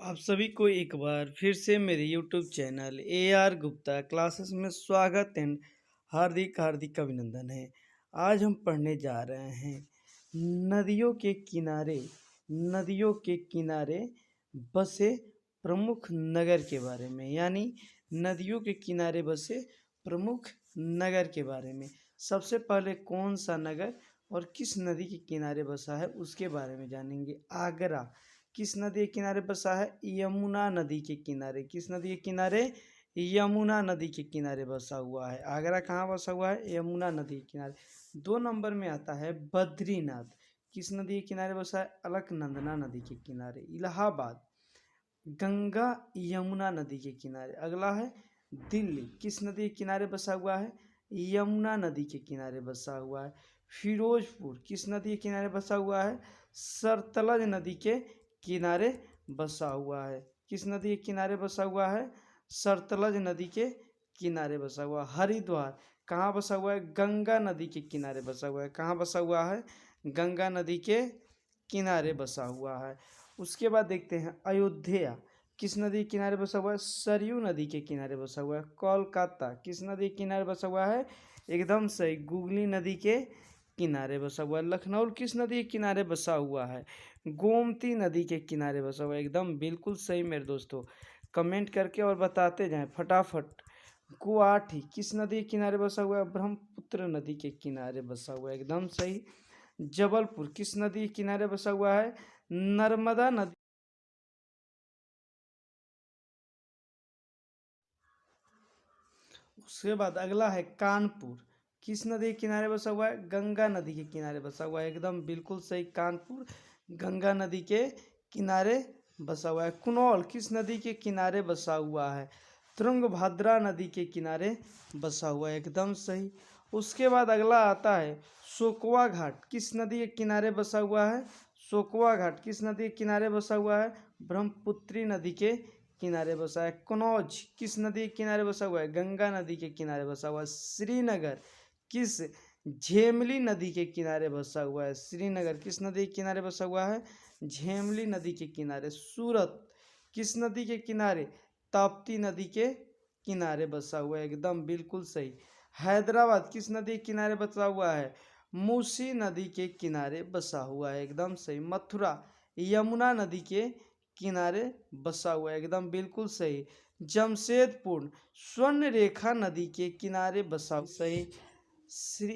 आप सभी को एक बार फिर से मेरे YouTube channel AR Gupta classes में स्वागत एंड हार्दिक हार्दिक अभिनंदन है। आज हम पढ़ने जा रहे हैं नदियों के किनारे बसे प्रमुख नगर के बारे में, यानी नदियों के किनारे बसे प्रमुख नगर के बारे में। सबसे पहले कौन सा नगर और किस नदी के किनारे बसा है उसके बारे में जानेंगे। आगरा किस नदी के किनारे बसा है? यमुना नदी के किनारे। किस नदी के किनारे? यमुना नदी के किनारे बसा हुआ है। आगरा कहाँ बसा हुआ है? यमुना नदी के किनारे। 2 नंबर में आता है बद्रीनाथ। किस नदी के किनारे बसा है? अलकनंदा नदी के किनारे। इलाहाबाद गंगा यमुना नदी के किनारे। अगला है दिल्ली, किस नदी के किनारे बसा हुआ है? यमुना नदी के किनारे बसा हुआ है। फिरोजपुर किस नदी के किनारे बसा हुआ है? सतलज नदी के किनारे बसा हुआ है। किस नदी के किनारे बसा हुआ है? सतलज नदी के किनारे बसा हुआ है। हरिद्वार कहाँ बसा हुआ है? गंगा नदी के किनारे बसा हुआ है। कहाँ बसा हुआ है? गंगा नदी के किनारे बसा हुआ है। उसके बाद देखते हैं अयोध्या किस नदी के किनारे बसा हुआ है? सरयू नदी के किनारे बसा हुआ है। कोलकाता किस नदी के किनारे बसा हुआ है? एकदम सही, गुगली नदी के किनारे बसा हुआ है। लखनऊ किस नदी के किनारे बसा हुआ है? गोमती नदी के किनारे बसा हुआ है। एकदम बिल्कुल सही मेरे दोस्तों, कमेंट करके और बताते जाएं फटाफट। गुवाहाटी किस नदी के किनारे बसा हुआ है? ब्रह्मपुत्र नदी के किनारे बसा हुआ है। एकदम सही। जबलपुर किस नदी के किनारे बसा हुआ है? नर्मदा नदी। उसके बाद अगला है कानपुर, किस नदी के किनारे बसा हुआ है? गंगा नदी के किनारे बसा हुआ है। एकदम बिल्कुल सही, कानपुर गंगा नदी के किनारे बसा हुआ है। कुनौल किस नदी के किनारे बसा हुआ है? तुंगभद्रा नदी के किनारे बसा हुआ है। एकदम सही। उसके बाद अगला आता है शोकवा घाट, किस नदी के किनारे बसा हुआ है? शोकवा घाट किस नदी के किनारे बसा हुआ है? ब्रह्मपुत्री नदी के किनारे बसा है। कनौज किस नदी के किनारे बसा हुआ है? गंगा नदी के किनारे बसा हुआ है। श्रीनगर किस झेमली नदी के किनारे बसा हुआ है? श्रीनगर किस नदी के किनारे बसा हुआ है? झेमली नदी के किनारे। सूरत किस नदी के किनारे? ताप्ती नदी के किनारे बसा हुआ है। एकदम बिल्कुल सही। हैदराबाद किस नदी के किनारे बसा हुआ है? मूसी नदी के किनारे बसा हुआ है। एकदम सही। मथुरा यमुना नदी के किनारे बसा हुआ है। एकदम बिल्कुल सही। जमशेदपुर स्वर्ण रेखा नदी के किनारे बसा सही। श्री